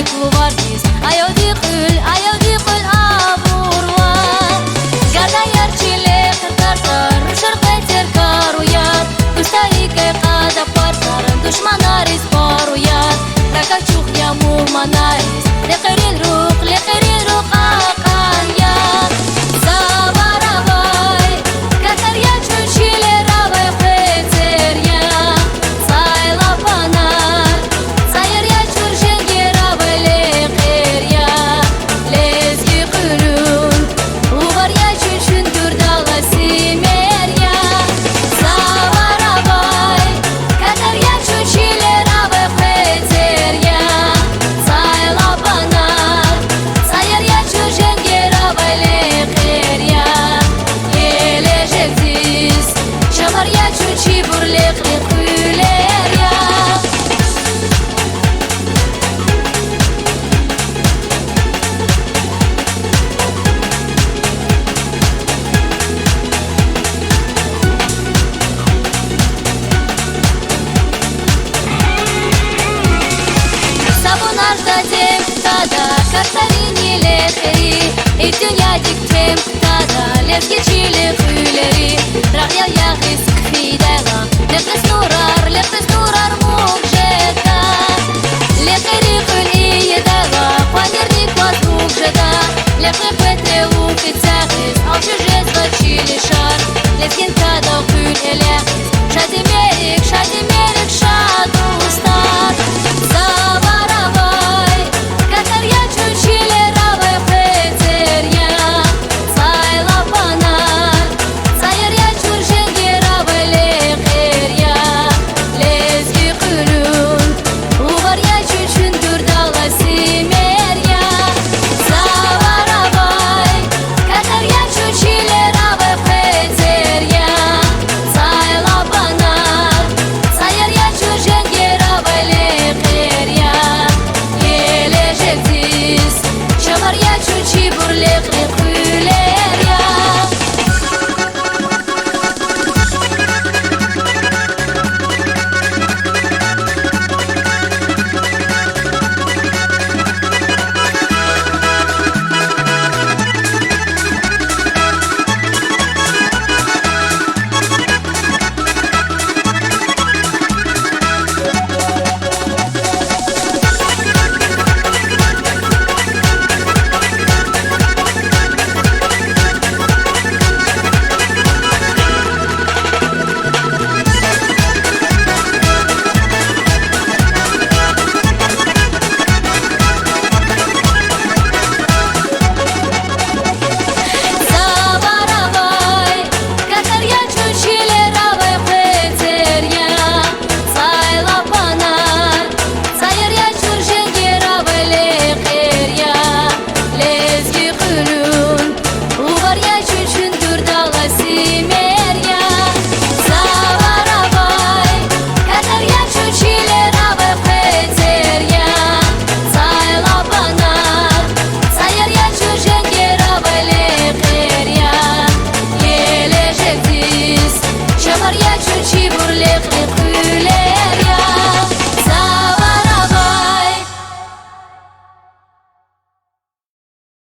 клувардис, айоди кыл абурлар. Гарда ярчиле картар, шарпетер каруяр, кустарике када партар, душманарис паруяр. Ракачух яму манарис, лекерин рук акан яр. Заваравай, катар я чучиле равай хетер я. Сайла панар, сайыр я чурженге равай лекер я. Лезги кылун, увар я чучун дурдала симер я. Заваравай, катар я чучиле равай хетер я. Сайла панар, сайыр я чурженге равай лекер я. Ележектис, чамар я чучи бурлекли күлер я. Сабунажда тем-тада, картарини лехери, и дюнядик тем-тада, лезги чили хюлери. Рахьял яхис кфидела, лехтес нурар